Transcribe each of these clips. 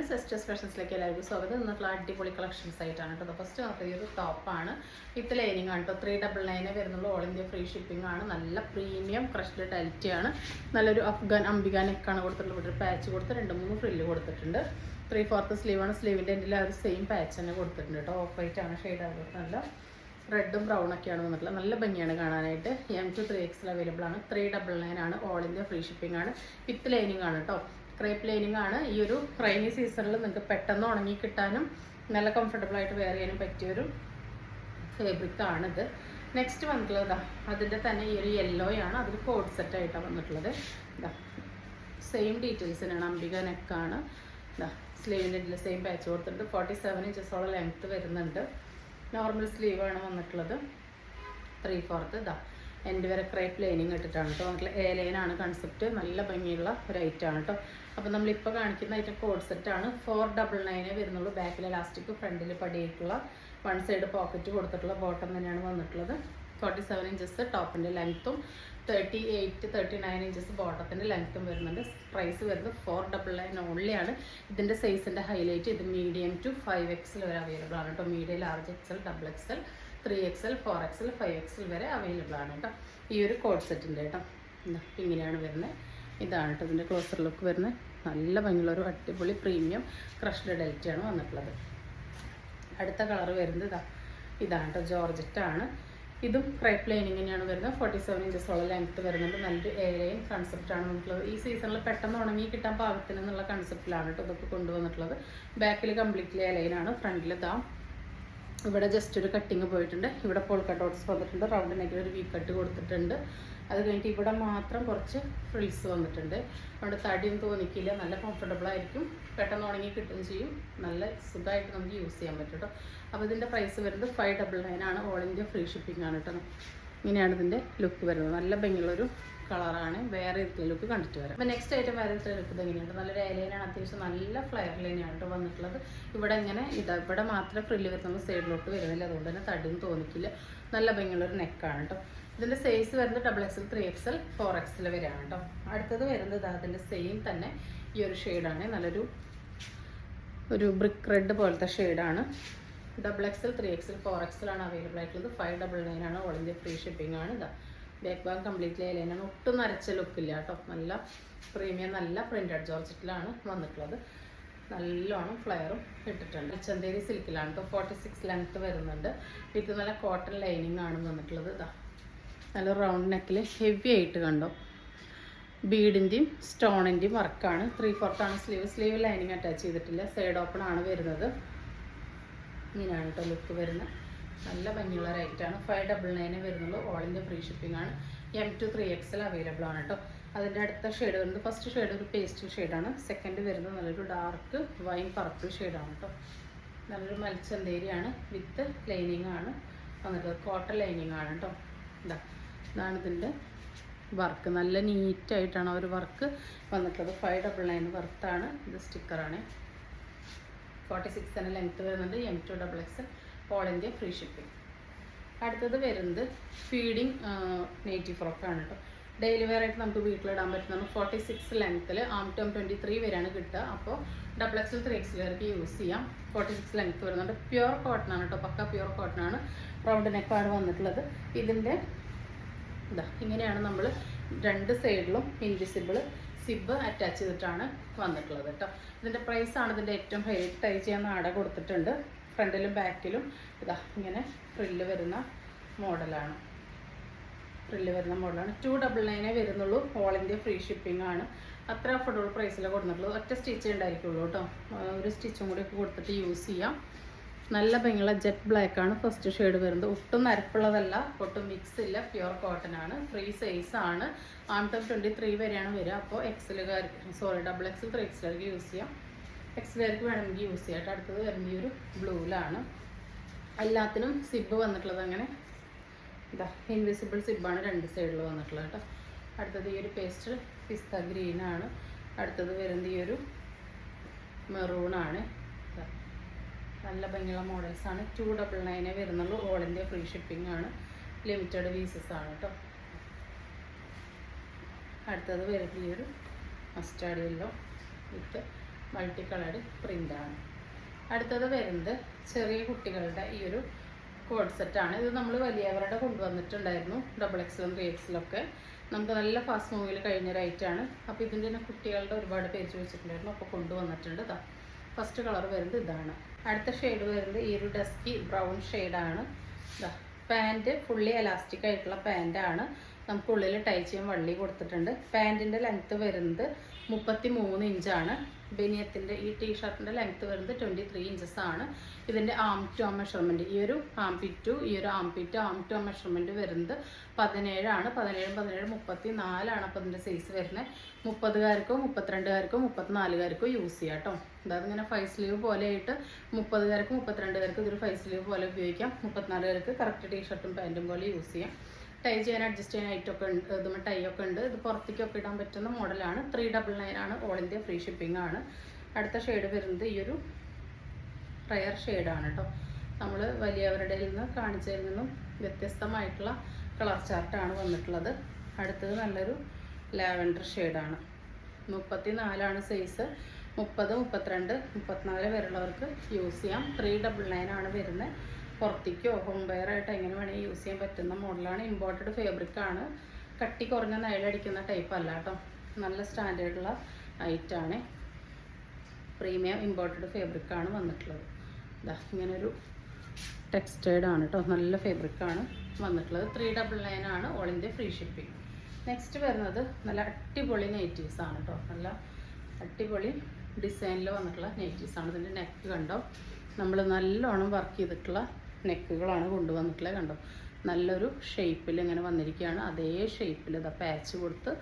Friends, sisters ഫാഷൻസിലേക്ക് എല്ലാവർക്കും സ്വാഗതം. ഇന്നത്തെ അടിപൊളി കളക്ഷൻസ് ആയിട്ടാണ് കേട്ടോ. ഫസ്റ്റ് നമുക്ക് ഈ ഒരു ടോപ്പാണ് വിത്ത് ലൈനിങ് ആണ് കേട്ടോ. 399 വരുന്നുള്ളൂ. ഓൾ ഇന്ത്യ ഫ്രീ ഷിപ്പിംഗ് ആണ്. നല്ല പ്രീമിയം ക്രഷ്ഡ് ടൈൽറ്റി ആണ്. നല്ലൊരു അഫ്ഗാൻ അംബിക നെക്കാണ് കൊടുത്തിട്ടുള്ളത്. ഇവിടെ ഒരു പാച്ച് കൊടുത്ത് 2-3 ഫ്രില്ല് കൊടുത്തിട്ടുണ്ട്. 3/4 സ്ലീവാണ്. സ്ലീവിൻ്റെ എൻ്റെ ആ ഒരു സെയിം പാച്ച് തന്നെ കൊടുത്തിട്ടുണ്ട് കേട്ടോ. ഓഫ് വൈറ്റ് ആണ് ഷെയ്ഡ് ആവുന്നത്. നല്ല റെഡും ബ്രൗൺ ഒക്കെയാണ് വന്നിട്ടുള്ളത്. നല്ല ഭംഗിയാണ് കാണാനായിട്ട്. M2 3XL അവൈലബിൾ ആണ്. 399 ആണ്. ഓൾ ഇന്ത്യ ഫ്രീ ഷിപ്പിംഗ് ആണ്. വിത്ത് ലൈനിങ് ആണ് കേട്ടോ. ക്രേപ്പ് ലൈനിങ് ആണ്. ഈ ഒരു റൈനി സീസണിൽ നിങ്ങൾക്ക് പെട്ടെന്ന് ഉണങ്ങി കിട്ടാനും നല്ല കംഫർട്ടബിൾ ആയിട്ട് വെയർ ചെയ്യാനും പറ്റിയൊരു ഫാബ്രിക് ആണിത്. നെക്സ്റ്റ് വന്നിട്ടുള്ളത് അതിൻ്റെ തന്നെ ഈ ഒരു യെല്ലോ ആണ്. അതിൽ കോഡ് സെറ്റ് ആയിട്ടാണ് വന്നിട്ടുള്ളത്. സെയിം ഡീറ്റെയിൽസിനാണ്. അംബിക നെക്കാണ്. സ്ലീവിൻ്റെ ഇതിൽ സെയിം പാച്ച് കൊടുത്തിട്ടുണ്ട്. 47 ഇഞ്ചസോളം ലെങ്ത്ത് വരുന്നുണ്ട്. നോർമൽ സ്ലീവാണ് വന്നിട്ടുള്ളത്. 3/4 എൻ്റെ വരെ ക്രേപ്പ് ലൈനിങ് ഇട്ടിട്ടാണ് കേട്ടോ. നമുക്ക് എ ലൈനാണ് കൺസെപ്റ്റ്. നല്ല ഭംഗിയുള്ള ഒരു ഐറ്റമാണ് കേട്ടോ. അപ്പോൾ നമ്മളിപ്പോൾ കാണിക്കുന്ന ഐറ്റം കോഡ് സെറ്റാണ്. 499 വരുന്നുള്ളൂ. ബാക്കിൽ ഇലാസ്റ്റിക്, ഫ്രണ്ടിൽ പടിയായിട്ടുള്ള 1 സൈഡ് പോക്കറ്റ് കൊടുത്തിട്ടുള്ള ബോട്ടം തന്നെയാണ് വന്നിട്ടുള്ളത്. 47 ഇഞ്ചസ് ടോപ്പിൻ്റെ ലെങ്ത്തും 38-39 ഇഞ്ചസ് ബോട്ടത്തിൻ്റെ ലെങ്ത്തും വരുന്നുണ്ട്. പ്രൈസ് വരുന്നത് 499 ഓൺലിയാണ്. ഇതിൻ്റെ സൈസിൻ്റെ ഹൈലൈറ്റ് ഇത് മീഡിയം ടു 5XL വരെ അവൈലബിൾ ആണ് കേട്ടോ. Medium, large XL, XXL, 3XL, 4XL, 5XL വരെ അവൈലബിൾ ആണ് കേട്ടോ. ഈ ഒരു കോഡ് സെറ്റിൻ്റെ കേട്ടോ. ഇങ്ങനെയാണ് വരുന്നത്. ഇതാണ് കേട്ടോ ഇതിൻ്റെ ക്ലോസർ ലുക്ക് വരുന്നത്. നല്ല ഭംഗിയുള്ളൊരു അടിപൊളി പ്രീമിയം ക്രഷ്ഡ് ഡെൽറ്റയാണ് വന്നിട്ടുള്ളത്. അടുത്ത കളർ വരുന്നത് ഇതാണ് കേട്ടോ. ജോർജറ്റാണ്. ഇതും ക്രേപ്പ് ലൈനിങ് തന്നെയാണ് വരുന്നത്. 47 ഇഞ്ചസോളം ലെങ്ത്ത് വരുന്നുണ്ട്. നല്ലൊരു ഏലൈൻ കൺസെപ്റ്റാണ് വന്നിട്ടുള്ളത്. ഈ സീസണിൽ പെട്ടെന്ന് ഉണങ്ങി കിട്ടാൻ പാകത്തിന് എന്നുള്ള കൺസെപ്റ്റിലാണ് കേട്ടോ ഇതൊക്കെ കൊണ്ടുവന്നിട്ടുള്ളത്. ബാക്കിൽ കംപ്ലീറ്റ്ലി ഏലൈനാണ്. ഫ്രണ്ടിൽ ഇവിടെ ജസ്റ്റ് ഒരു കട്ടിങ് പോയിട്ടുണ്ട്. ഇവിടെ പോൾക്ക ഡോട്ട്സ് വന്നിട്ടുണ്ട്. റൗണ്ട് നെക്കിൽ ഒരു വി കട്ട് കൊടുത്തിട്ടുണ്ട്. അത് കഴിഞ്ഞിട്ട് ഇവിടെ മാത്രം കുറച്ച് ഫ്രിൽസ് വന്നിട്ടുണ്ട്. അവിടെ തടിയും തോന്നിക്കില്ല. നല്ല കംഫർട്ടബിൾ ആയിരിക്കും. പെട്ടെന്ന് ഉണങ്ങി കിട്ടുകയും ചെയ്യും. നല്ല സുഖമായിട്ട് നമുക്ക് യൂസ് ചെയ്യാൻ പറ്റും കേട്ടോ. അപ്പോൾ ഇതിൻ്റെ പ്രൈസ് വരുന്നത് 599 ആണ്. ഓൾ ഇന്ത്യ ഫ്രീ ഷിപ്പിംഗ് ആണ് കേട്ടോ. ഇങ്ങനെയാണ് ഇതിൻ്റെ ലുക്ക് വരുന്നത്. നല്ല ഭംഗിയുള്ളൊരു കളറാണ്. വേറെ ഇത്തിരി ലുക്ക് കണ്ടിട്ട് വരാം. അപ്പോൾ നെക്സ്റ്റ് ഐറ്റം വേറെ ഇത്തിരി ലുക്ക് ഇതെങ്ങനെയുണ്ട്. നല്ലൊരു ഏലൈനാണ്. അത്യാവശ്യം നല്ല ഫ്ലെയർ ലൈനാണ് കേട്ടോ വന്നിട്ടുള്ളത്. ഇവിടെ ഇങ്ങനെ ഇവിടെ മാത്രമേ ഫ്രില്ല് വരുന്നുള്ളൂ. സൈഡിലോട്ട് വരുന്നില്ല. അതുകൊണ്ട് തന്നെ തടിയും തോന്നിക്കില്ല. നല്ല ഭംഗിയുള്ളൊരു നെക്കാണ് കേട്ടോ. ഇതിൻ്റെ സൈസ് വരുന്നത് XXL, 3XL, 4XL വരെയാണ് കേട്ടോ. അടുത്തത് വരുന്നത് അതിൻ്റെ സെയിം തന്നെ ഈ ഒരു ഷെയ്ഡാണ്. നല്ലൊരു ബ്രിക്ക് റെഡ് പോലത്തെ ഷെയ്ഡാണ്. XXL, 3XL, 4XL ആണ് അവൈലബിൾ ആയിട്ടുള്ളത്. 599 ആണ്. ഓൾ ഇന്ത്യ ഫ്രീ ഷിപ്പിംഗ് ആണ്. ബാക്ക് ഭാഗം കംപ്ലീറ്റ്ലി ലൈനാണ്. ഒട്ടും നരച്ച ലുക്കില്ല കേട്ടോ. നല്ല പ്രീമിയം, നല്ല പ്രിൻറ്റഡ് ജോർജറ്റിലാണ് വന്നിട്ടുള്ളത്. നല്ലോണം ഫ്ലെയറും ഇട്ടിട്ടുണ്ട്. ചന്തേരി സിൽക്കിലാണ് കേട്ടോ. 46 ലെങ്ത്ത് വരുന്നുണ്ട്. ഇത് നല്ല കോട്ടൺ ലൈനിങ് ആണ് വന്നിട്ടുള്ളത്. നല്ല റൗണ്ട് നെക്കിൽ ഹെവി ആയിട്ട് കണ്ടോ. ബീഡിൻ്റെയും സ്റ്റോണിൻ്റെയും വർക്കാണ്. 3/4 ആണ് സ്ലീവ്. സ്ലീവ് ലൈനിങ് അറ്റാച്ച് ചെയ്തിട്ടില്ല. സൈഡ് ഓപ്പൺ ആണ് വരുന്നത്. ഇങ്ങനെയാണ് കേട്ടോ ലുക്ക് വരുന്നത്. നല്ല ഭംഗിയുള്ള റേറ്റാണ്. 599 വരുന്നുള്ളൂ. ഓൾ ഇന്ത്യ ഫ്രീ ഷിപ്പിംഗ് ആണ്. M2 3XL അവൈലബിൾ ആണ് കേട്ടോ. അതിൻ്റെ അടുത്ത ഷെയ്ഡ് വരുന്നത് ഫസ്റ്റ് ഷെയ്ഡ് ഒരു പേസ്റ്റൽ ഷെയ്ഡാണ്. സെക്കൻഡ് വരുന്നത് നല്ലൊരു ഡാർക്ക് വൈൻ പർപ്പിൾ ഷെയ്ഡാണ് കേട്ടോ. നല്ലൊരു മൽച്ചന്തേരിയാണ്. വിത്ത് ലൈനിങ് ആണ് വന്നിട്ടുള്ളത്. കോട്ടൺ ലൈനിങ് ആണ് കേട്ടോ. ഇതാണ് ഇതിൻ്റെ വർക്ക്. നല്ല നീറ്റായിട്ടാണ് ആ ഒരു വർക്ക് വന്നിട്ടുള്ളത്. 599 വർത്താണ്. ഇത് സ്റ്റിക്കറാണ്. 46 തന്നെ ലെങ്ത്ത് വരുന്നുണ്ട്. M2 XXL all India free shipping. അടുത്തത് വരുന്നത് ഫീഡിങ് നേറ്റീവ് ഫ്രോക്കാണ് കേട്ടോ. ഡെയിലി വെയർ ആയിട്ട് നമുക്ക് വീട്ടിലിടാൻ പറ്റുന്ന 46 ലെങ്ത്തിൽ ആം 23 വരെയാണ് കിട്ടുക. അപ്പോൾ XXL, 3XL വരെയൊക്കെ യൂസ് ചെയ്യാം. 46 ലെങ്ത്ത് വരുന്നുണ്ട്. പ്യുവർ കോട്ടൺ ആണ് കേട്ടോ. പക്ക പ്യുവർ കോട്ടൺ ആണ്. റൗണ്ട് നെക്കാണ് വന്നിട്ടുള്ളത്. ഇതിൻ്റെ ഇങ്ങനെയാണ് നമ്മൾ 2 സൈഡിലും ഇൻവിസിബിൾ സിബ് അറ്റാച്ച് ചെയ്തിട്ടാണ് വന്നിട്ടുള്ളത് കേട്ടോ. ഇതിൻ്റെ പ്രൈസാണ് ഇതിൻ്റെ ഏറ്റവും ഹൈലൈറ്റ്. ടൈ ചെയ്യാൻ നാട കൊടുത്തിട്ടുണ്ട്. ഫ്രണ്ടിലും ബാക്കിലും ഇങ്ങനെ ഫ്രില്ല് വരുന്ന മോഡലാണ്. 299 വരുന്നുള്ളൂ. ഓൾ ഇന്ത്യ ഫ്രീ ഷിപ്പിംഗ് ആണ്. അത്ര അഫോർഡബിൾ പ്രൈസിലാണ് കൊടുത്തിട്ടുള്ളത്. ഒറ്റ സ്റ്റിച്ച് ഉണ്ടായിരിക്കുള്ളൂ കേട്ടോ. ഒരു സ്റ്റിച്ചും കൂടി ഒക്കെ കൊടുത്തിട്ട് യൂസ് ചെയ്യാം. നല്ല ഭംഗിയുള്ള ജെറ്റ് ബ്ലാക്ക് ആണ് ഫസ്റ്റ് ഷെയ്ഡ് വരുന്നത്. ഒട്ടും നരപ്പുള്ളതല്ല, ഒട്ടും മിക്സ് ഇല്ല. പ്യുവർ കോട്ടൺ ആണ്. ഫ്രീ സൈസ് ആണ്. ആം 23 വരെയാണ് വരിക. അപ്പോൾ XXL, 3XL യൂസ് ചെയ്യാം. XL വേണമെങ്കിൽ യൂസ് ചെയ്യാം. അടുത്തത് വരുന്ന ഈ ഒരു ബ്ലൂവിലാണ്. എല്ലാത്തിനും സിബ് വന്നിട്ടുള്ളത്. അങ്ങനെ ഇൻവിസിബിൾ സിബാണ് 2 സൈഡിൽ വന്നിട്ടുള്ളത് കേട്ടോ. അടുത്തത് ഈ ഒരു പേസ്റ്റ് പിസ്ത ഗ്രീനാണ്. അടുത്തത് വരുന്നത് ഈ ഒരു മെറൂണാണ്. നല്ല ഭംഗിയുള്ള മോഡൽസാണ്. 299 വരുന്നുള്ളൂ. ഓൾ ഇന്ത്യ ഫ്രീ ഷിപ്പിംഗ് ആണ്. ലിമിറ്റഡ് പീസസ് ആണ് കേട്ടോ. അടുത്തത് വരുന്നത് ഈ ഒരു mustard yellow with multi coloured പ്രിൻ്റാണ്. അടുത്തത് വരുന്നത് ചെറിയ കുട്ടികളുടെ ഈ ഒരു കോഡ് സെറ്റാണ്. ഇത് നമ്മൾ വലിയവരുടെ കൊണ്ടുവന്നിട്ടുണ്ടായിരുന്നു, XXL 3XL ഒക്കെ. നമുക്ക് നല്ല ഫാസ്റ്റ് മൂവിൽ കഴിഞ്ഞൊരു ഐറ്റമാണ്. അപ്പോൾ ഇതിൻ്റെ തന്നെ കുട്ടികളുടെ ഒരുപാട് പേര് ചോദിച്ചിട്ടുണ്ടായിരുന്നു, അപ്പോൾ കൊണ്ടുവന്നിട്ടുണ്ട്. ഫസ്റ്റ് കളർ വരുന്നത് ഇതാണ്. അടുത്ത ഷെയ്ഡ് വരുന്നത് ഈ ഒരു ഡസ്കി ബ്രൗൺ ഷെയ്ഡാണ്. പാൻറ്റ് ഫുള്ളി എലാസ്റ്റിക് ആയിട്ടുള്ള പാൻറ്റാണ്. നമുക്കുള്ളിൽ ടൈ ചെയ്യാൻ വള്ളി കൊടുത്തിട്ടുണ്ട്. പാൻറ്റിൻ്റെ ലെങ്ത്ത് വരുന്നത് 33 ഇഞ്ചാണ്. ബനിയത്തിൻ്റെ ഈ ടീഷർട്ടിൻ്റെ ലെങ്ത്ത് വരുന്നത് 23 ഇഞ്ചസ് ആണ്. ഇതിൻ്റെ ആം ടു മെഷർമെൻറ്റ്, ഈ ഒരു ആംപിറ്റ് ആം ടു മെഷർമെൻറ്റ് വരുന്നത് 17 ആണ്. 17 34 അപ്പോൾ ഇതിൻ്റെ സൈസ് വരുന്നത്. 30കാർക്കോ 32കാർക്കോ 34കാർക്കോ യൂസ് ചെയ്യാം കേട്ടോ. അതായത് ഇങ്ങനെ 5 സ്ലീവ് പോലെ ആയിട്ട് 30കാർക്കും 32കാർക്കും ഇതൊരു 5 സ്ലീവ് പോലെ ഉപയോഗിക്കാം. 34കാർക്ക് കറക്റ്റ് ടീഷർട്ടും പാൻറ്റും പോലെ യൂസ് ചെയ്യാം. ടൈ ചെയ്യാൻ അഡ്ജസ്റ്റ് ചെയ്യാൻ ഐറ്റൊക്കെ ഉണ്ട്, ഇതുമ്പോൾ ടൈ ഒക്കെ ഉണ്ട്. ഇത് പുറത്തേക്കൊക്കെ ഇടാൻ പറ്റുന്ന മോഡലാണ്. 399 ആണ്. ഓൾ ഇന്ത്യ ഫ്രീ ഷിപ്പിംഗ് ആണ്. അടുത്ത ഷെയ്ഡ് വരുന്നത് ഈ ഒരു റയർ ഷെയ്ഡാണ് കേട്ടോ. നമ്മൾ വലിയവരുടെ നിന്ന് കാണിച്ചതിൽ നിന്നും വ്യത്യസ്തമായിട്ടുള്ള കളർ ചാർട്ടാണ് വന്നിട്ടുള്ളത്. അടുത്തത് നല്ലൊരു ലാവൻഡർ ഷെയ്ഡാണ്. 34 സൈസ്. 30, 32, 34 വരെയുള്ളവർക്ക് യൂസ് ചെയ്യാം. 399 ആണ് വരുന്നത്. പുറത്തേക്കോ ഹോം വെയർ ആയിട്ട് എങ്ങനെ വേണമെങ്കിൽ യൂസ് ചെയ്യാൻ പറ്റുന്ന മോഡലാണ്. ഇമ്പോർട്ടഡ് ഫാബ്രിക്കാണ്. കട്ടി കുറഞ്ഞ നൈലടിക്കുന്ന ടൈപ്പ് അല്ല കേട്ടോ. നല്ല സ്റ്റാൻഡേർഡുള്ള ഐറ്റാണ്. പ്രീമിയം ഇമ്പോർട്ടഡ് ഫാബ്രിക്കാണ് വന്നിട്ടുള്ളത്. ഇതാ ഇങ്ങനൊരു ടെക്സ്റ്റൈഡ് കേട്ടോ. നല്ല ഫാബ്രിക്കാണ് വന്നിട്ടുള്ളത്. 399 ആണ്. All India free shipping. Next വരുന്നത് നല്ല അടിപൊളി നൈറ്റീസ് ആണ് കേട്ടോ. നല്ല അടിപൊളി ഡിസൈനിൽ വന്നിട്ടുള്ള നൈറ്റീസ് ആണ്. ഇതിൻ്റെ നെക്ക് കണ്ടോ, നമ്മൾ നല്ലോണം വർക്ക് ചെയ്തിട്ടുള്ള നെക്കുകളാണ് കൊണ്ടുവന്നിട്ടുള്ളത്. കണ്ടോ, നല്ലൊരു ഷേപ്പിൽ ഇങ്ങനെ വന്നിരിക്കുകയാണ്. അതേ ഷേപ്പിൽ ഇതാ പാച്ച് കൊടുത്ത്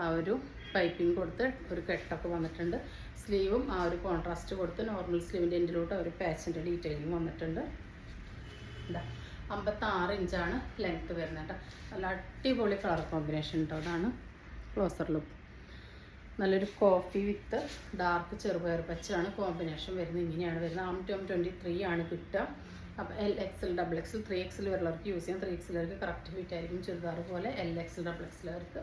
ആ ഒരു പൈപ്പിംഗ് കൊടുത്ത് ഒരു കെട്ടൊക്കെ വന്നിട്ടുണ്ട്. സ്ലീവും ആ ഒരു കോൺട്രാസ്റ്റ് കൊടുത്ത് നോർമൽ സ്ലീവിൻ്റെ എൻഡിലോട്ട് ഒരു പാച്ചിൻ്റെ ഡീറ്റെയിലിംഗ് വന്നിട്ടുണ്ട്. ഇതാ 56 ഇഞ്ചാണ് ലെങ്ത്ത് വരുന്നത് കേട്ടോ. നല്ല അടിപൊളി കളർ കോമ്പിനേഷൻ കേട്ടോ. അതാണ് ക്ലോസർ ലുക്ക്. നല്ലൊരു കോഫി വിത്ത് ഡാർക്ക് ചെറുപയർ പച്ചയാണ് കോമ്പിനേഷൻ വരുന്നത്. ഇങ്ങനെയാണ് വരുന്നത്. ആം ടു 23 ആണ് കിട്ടുക. അപ്പോൾ LXL, XXL, 3XL വരെയുള്ളവർക്ക് യൂസ് ചെയ്യാം. 3XLവർക്ക് കറക്റ്റ് ഫിറ്റ് ആയിരിക്കും ചുരിദാർ പോലെ. LXL, XXLവർക്ക്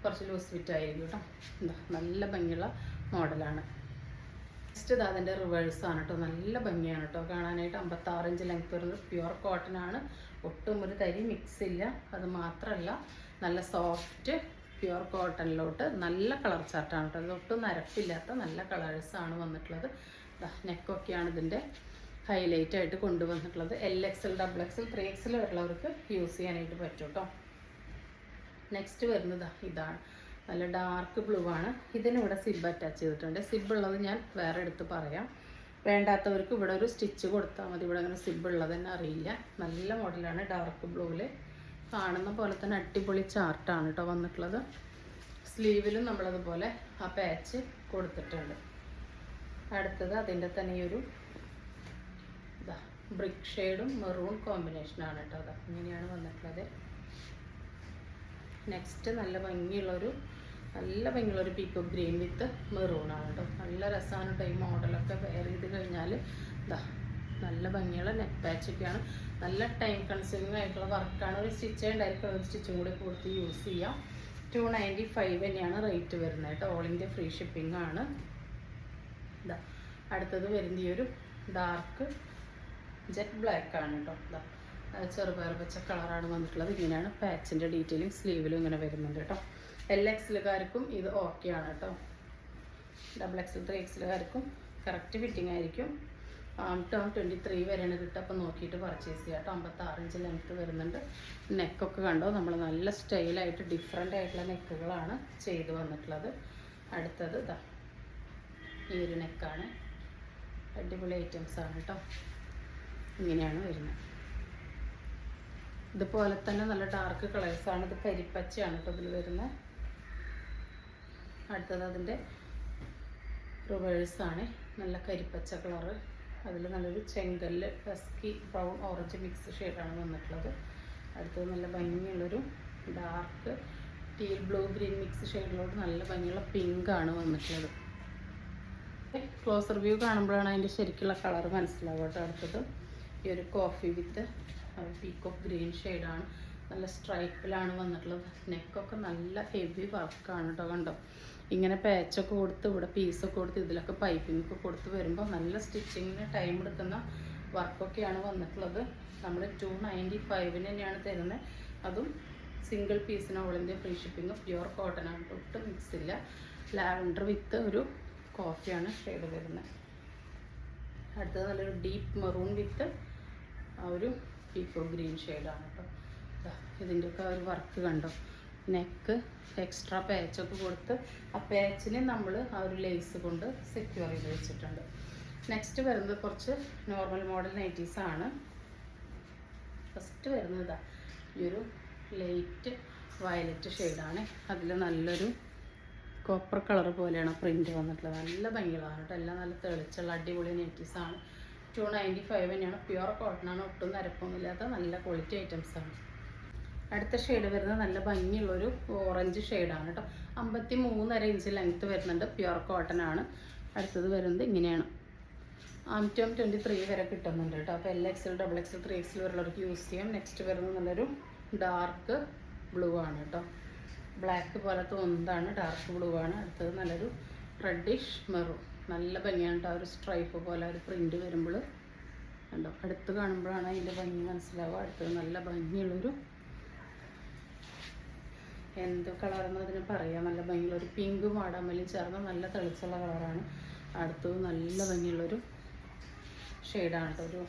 കുറച്ച് ലൂസ് ഫിറ്റ് ആയിരിക്കും കേട്ടോ. എന്താ നല്ല ഭംഗിയുള്ള മോഡലാണ്. നെക്സ്റ്റ് ഇത് അതിൻ്റെ റിവേഴ്സാണ് കേട്ടോ. നല്ല ഭംഗിയാണ് കേട്ടോ കാണാനായിട്ട്. 56 ഇഞ്ച് ലെങ്ത്ത് വരുന്നത്. പ്യുവർ കോട്ടൺ ആണ്. ഒട്ടും ഒരു തരി മിക്സ് ഇല്ല. അത് മാത്രമല്ല നല്ല സോഫ്റ്റ് പ്യുവർ കോട്ടണിലോട്ട് നല്ല കളർ ചാർട്ടാണ് കേട്ടോ. അതൊട്ടും നരപ്പില്ലാത്ത നല്ല കളേഴ്സാണ് വന്നിട്ടുള്ളത്. നെക്കൊക്കെയാണ് ഇതിൻ്റെ ഹൈലൈറ്റ് ആയിട്ട് കൊണ്ടുവന്നിട്ടുള്ളത്. LXL, XXL, 3XL വരെയുള്ളവർക്ക് യൂസ് ചെയ്യാനായിട്ട് പറ്റും കേട്ടോ. നെക്സ്റ്റ് വരുന്നത് ഇതാണ്. നല്ല ഡാർക്ക് ബ്ലൂ ആണ്. ഇതിനിവിടെ സിബ് അറ്റാച്ച് ചെയ്തിട്ടുണ്ട്. സിബ് ഉള്ളത് ഞാൻ വേറെ എടുത്ത് പറയാം. വേണ്ടാത്തവർക്ക് ഇവിടെ ഒരു സ്റ്റിച്ച് കൊടുത്താൽ മതി. ഇവിടെ അങ്ങനെ സിബ് ഉള്ളത് തന്നെ അറിയില്ല. നല്ല മോഡലാണ്. ഡാർക്ക് ബ്ലൂവിൽ കാണുന്ന പോലെ തന്നെ അടിപൊളി ചാർട്ടാണ് കേട്ടോ വന്നിട്ടുള്ളത്. സ്ലീവിലും നമ്മളതുപോലെ ആ പാച്ച് കൊടുത്തിട്ടുണ്ട്. അടുത്തത് അതിൻ്റെ തന്നെ ഈ ഒരു ബ്രിക്ക് ഷെയ്ഡും മെറൂൺ കോമ്പിനേഷനാണ് കേട്ടോ. അതാ ഇങ്ങനെയാണ് വന്നിട്ടുള്ളത്. നെക്സ്റ്റ് നല്ല ഭംഗിയുള്ളൊരു പീക്കോക്ക് ഗ്രീൻ വിത്ത് മെറൂണാണ് കേട്ടോ. നല്ല രസമാണ് കേട്ടോ. ഈ മോഡലൊക്കെ വെയർ ചെയ്ത് കഴിഞ്ഞാൽ ഇതാ നല്ല ഭംഗിയുള്ള നെക്ക് പാച്ചൊക്കെയാണ്. നല്ല ടൈം കൺസ്യൂമിങ് ആയിട്ടുള്ള വർക്കാണ്. ഒരു സ്റ്റിച്ചേ ഉണ്ടായിരിക്കും. ഒരു സ്റ്റിച്ചും കൂടി കൊടുത്ത് യൂസ് ചെയ്യാം. 295 തന്നെയാണ് റേറ്റ് വരുന്നത് കേട്ടോ. ഓൾ ഇന്ത്യ ഫ്രീ ഷിപ്പിംഗ് ആണ്. ഇതാ അടുത്തത് വരുന്ന ഈ ഒരു ഡാർക്ക് ജെറ്റ് ബ്ലാക്ക് ആണ് കേട്ടോ. ഇതാ ചെറുപയർ പച്ച കളറാണ് വന്നിട്ടുള്ളത്. ഇങ്ങനെയാണ് പാച്ചിൻ്റെ ഡീറ്റെയിലിംഗ് സ്ലീവിലും ഇങ്ങനെ വരുന്നുണ്ട് കേട്ടോ. LXLകാർക്കും ഇത് ഓക്കെ ആണ് കേട്ടോ. XXL, 3XLകാർക്കും കറക്റ്റ് ഫിറ്റിംഗ് ആയിരിക്കും. ആം ടു 23 വരെയാണ് കിട്ടുക. അപ്പോൾ നോക്കിയിട്ട് പർച്ചേസ് ചെയ്യാം കേട്ടോ. 56 ഇഞ്ച് ലെങ്ത്ത് വരുന്നുണ്ട്. നെക്കൊക്കെ കണ്ടോ, നമ്മൾ നല്ല സ്റ്റൈലായിട്ട് ഡിഫറെൻ്റ് ആയിട്ടുള്ള നെക്കുകളാണ് ചെയ്ത് വന്നിട്ടുള്ളത്. അടുത്തത് ഇതാ ഈ ഒരു നെക്കാണ്. അടിപൊളി ഐറ്റംസാണ് കേട്ടോ. ഇങ്ങനെയാണ് വരുന്നത്. ഇതുപോലെ തന്നെ നല്ല ഡാർക്ക് കളേഴ്സാണ്. ഇത് കരിപ്പച്ചയാണ് കേട്ടോ ഇതിൽ വരുന്നത്. അടുത്തത് അതിൻ്റെ റിവേഴ്സാണ്. നല്ല കരിപ്പച്ച കളറ്. അതിൽ നല്ലൊരു ചെങ്കല്ല് ഡസ്കി ബ്രൗൺ ഓറഞ്ച് മിക്സ് ഷെയ്ഡാണ് വന്നിട്ടുള്ളത്. അടുത്തത് നല്ല ഭംഗിയുള്ളൊരു dark teal blue green mix ഷെയ്ഡിലോട്ട് നല്ല ഭംഗിയുള്ള പിങ്കാണ് വന്നിട്ടുള്ളത്. ക്ലോസർ വ്യൂ കാണുമ്പോഴാണ് അതിൻ്റെ ശരിക്കുള്ള കളർ മനസ്സിലാവുക കേട്ടോ. അടുത്തത് ഈ ഒരു കോഫി വിത്ത് പീക്കോക്ക് ഗ്രീൻ ഷെയ്ഡാണ്. നല്ല സ്ട്രൈപ്പിലാണ് വന്നിട്ടുള്ളത്. നെക്കൊക്കെ നല്ല ഹെവി വർക്കാണ് കേട്ടോ. കണ്ടോ, ഇങ്ങനെ പാച്ചൊക്കെ കൊടുത്ത് ഇവിടെ പീസൊക്കെ കൊടുത്ത് ഇതിലൊക്കെ പൈപ്പിംഗ് ഒക്കെ കൊടുത്ത് വരുമ്പോൾ നല്ല സ്റ്റിച്ചിങ്ങിന് ടൈം എടുക്കുന്ന വർക്കൊക്കെയാണ് വന്നിട്ടുള്ളത്. നമ്മൾ 295 തന്നെയാണ് തരുന്നത്. അതും സിംഗിൾ പീസിന് all India free shipping. Pure cotton ആണ്, ഒട്ടും മിക്സ് ഇല്ല. ലാവൻഡർ വിത്ത് ഒരു കോഫിയാണ് ഷെയ്ഡ് വരുന്നത്. അടുത്തത് നല്ലൊരു ഡീപ്പ് മെറൂൺ വിത്ത് ആ ഒരു പീക്കോ ഗ്രീൻ ഷെയ്ഡാണ് കേട്ടോ. ഇതിൻ്റെയൊക്കെ ഒരു വർക്ക് കണ്ടോ, നെക്ക് എക്സ്ട്രാ പാച്ചൊക്കെ കൊടുത്ത് ആ പാച്ചിന് നമ്മൾ ആ ഒരു ലേസ് കൊണ്ട് സെക്യൂർ ചെയ്ത് വെച്ചിട്ടുണ്ട്. നെക്സ്റ്റ് വരുന്നത് കുറച്ച് നോർമൽ മോഡൽ നൈറ്റീസാണ്. ഫസ്റ്റ് വരുന്നത് ഇതാ ഈ ഒരു ലൈറ്റ് വയലറ്റ് ഷെയ്ഡാണ്. അതിൽ നല്ലൊരു കോപ്പർ കളർ പോലെയാണ് പ്രിൻറ്റ് വന്നിട്ടുള്ളത്. നല്ല ഭംഗിയുള്ളതാണ് കേട്ടോ. എല്ലാം നല്ല തെളിച്ചുള്ള അടിപൊളി നൈറ്റീസാണ്. 295 തന്നെയാണ്. പ്യുവർ കോട്ടണാണ്, ഒട്ടും നരപ്പൊന്നുമില്ലാത്ത നല്ല ക്വാളിറ്റി ഐറ്റംസാണ്. അടുത്ത ഷെയ്ഡ് വരുന്നത് നല്ല ഭംഗിയുള്ളൊരു ഓറഞ്ച് ഷെയ്ഡാണ് കേട്ടോ. 53.5 ഇഞ്ച് ലെങ്ത്ത് വരുന്നുണ്ട്. പ്യുവർ കോട്ടൺ ആണ്. അടുത്തത് വരുന്നത് ഇങ്ങനെയാണ്. ആംറ്റോം 23 വരെ കിട്ടുന്നുണ്ട് കേട്ടോ. അപ്പോൾ LXL, XXL, 3XL വരെയുള്ളവർക്ക് യൂസ് ചെയ്യാം. നെക്സ്റ്റ് വരുന്നത് നല്ലൊരു ഡാർക്ക് ബ്ലൂ ആണ് കേട്ടോ. ബ്ലാക്ക് പോലെ തോന്നുന്നതാണ്, ഡാർക്ക് ബ്ലൂ ആണ്. അടുത്തത് നല്ലൊരു റെഡിഷ് മെറൂൺ. നല്ല ഭംഗിയാണ് കേട്ടോ. ഒരു സ്ട്രൈപ്പ് പോലെ ഒരു പ്രിൻറ്റ് വരുമ്പോൾ കണ്ടോ, അടുത്ത് കാണുമ്പോഴാണ് അതിൻ്റെ ഭംഗി മനസ്സിലാവുക. അടുത്തത് നല്ല ഭംഗിയുള്ളൊരു എന്ത് കളറെന്ന് അതിന് പറയാം, നല്ല ഭംഗിയുള്ളൊരു പിങ്കും വാടാമല്ലിയും ചേർന്ന നല്ല തെളിച്ചുള്ള കളറാണ്. അടുത്തത് നല്ല ഭംഗിയുള്ളൊരു ഷെയ്ഡാണ് കേട്ടോ. ഒരു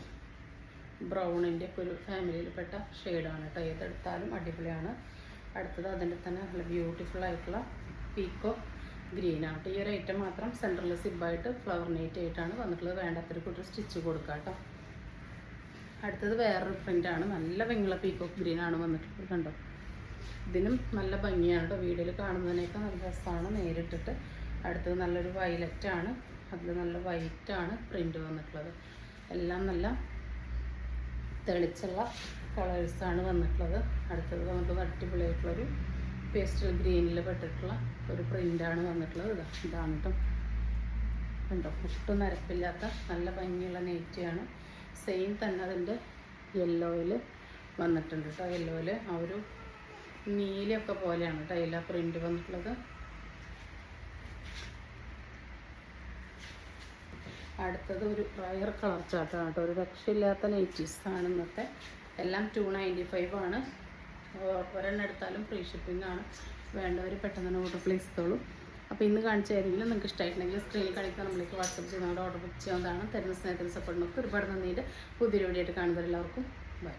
ബ്രൗണിൻ്റെ ഒക്കെ ഒരു ഫാമിലിയിൽപ്പെട്ട ഷെയ്ഡാണ് കേട്ടോ. ഏതെടുത്താലും അടിപൊളിയാണ്. അടുത്തത് അതിൻ്റെ തന്നെ നല്ല ബ്യൂട്ടിഫുൾ ആയിട്ടുള്ള പീക്കോ ഗ്രീനാണ്. ഈ ഒരു ഐറ്റം മാത്രം സെൻട്രൽ സിബായിട്ട് ഫ്ലവർ നെയ്റ്റ് ആയിട്ടാണ് വന്നിട്ടുള്ളത്. വേണ്ടത്തൊരു കൂട്ടി സ്റ്റിച്ച് കൊടുക്കാം കേട്ടോ. അടുത്തത് വേറൊരു പ്രിൻ്റാണ്. നല്ല ഭംഗിയുള്ള പീക്കോക്ക് ഗ്രീനാണ് വന്നിട്ടുള്ളത് കണ്ടോ. ഇതിനും നല്ല ഭംഗിയാണ് കേട്ടോ. വീഡിയോയിൽ കാണുന്നതിനേക്കാൾ നല്ല രസമാണ് നേരിട്ടിട്ട്. അടുത്തത് നല്ലൊരു വയലറ്റാണ്. അതിൽ നല്ല വൈറ്റാണ് പ്രിൻ്റ് വന്നിട്ടുള്ളത്. എല്ലാം നല്ല തെളിച്ചുള്ള കളേഴ്സാണ് വന്നിട്ടുള്ളത്. അടുത്തത് നമുക്ക് അടിപൊളിയായിട്ടുള്ളൊരു പേസ്റ്റൽ ഗ്രീനിൽ പെട്ടിട്ടുള്ള ഒരു പ്രിൻ്റാണ് വന്നിട്ടുള്ളത്. ഇതാണ് കേട്ടോ. കണ്ടോ, ഒട്ടും നരപ്പില്ലാത്ത നല്ല ഭംഗിയുള്ള നെയ്റ്റിയാണ്. സെയിം തന്നെ അതിൻ്റെ യെല്ലോയിൽ വന്നിട്ടുണ്ട് കേട്ടോ. യെല്ലോയിൽ ആ ഒരു നീലയൊക്കെ പോലെയാണ് കേട്ടോ എല്ലാ പ്രിൻ്റ് വന്നിട്ടുള്ളത്. അടുത്തത് ഒരു റയർ കളർ ചാർട്ടാണ് കേട്ടോ. ഒരു രക്ഷയില്ലാത്ത നൈറ്റീസാണ് ഇന്നത്തെ. എല്ലാം 295 ആണ്. ഒരെണ്ണം എടുത്താലും ഫ്രീ ഷിപ്പിംഗ് ആണ്. വേണ്ടവർ പെട്ടെന്ന് തന്നെ ഓർഡർ പ്ലേസ് ചെയ്തോളൂ. അപ്പോൾ ഇന്ന് കാണിച്ച ഏതെങ്കിലും നിങ്ങൾക്ക് ഇഷ്ടമായിട്ടുണ്ടെങ്കിൽ സ്ക്രീനിൽ കാണിക്കാൻ നമ്മൾക്ക് വാട്സപ്പ് ചെയ്ത് നമ്മുടെ ഓർഡർ ബുക്ക് ചെയ്യാവുന്നതാണ്. തരുന്ന സ്നേഹത്തിന് സപ്പോർട്ട് നോക്കി ഒരുപാട് നന്ദിയുണ്ട്. പുതിയ വീഡിയോ ആയിട്ട് കാണുന്നവരെല്ലാവർക്കും ബൈ.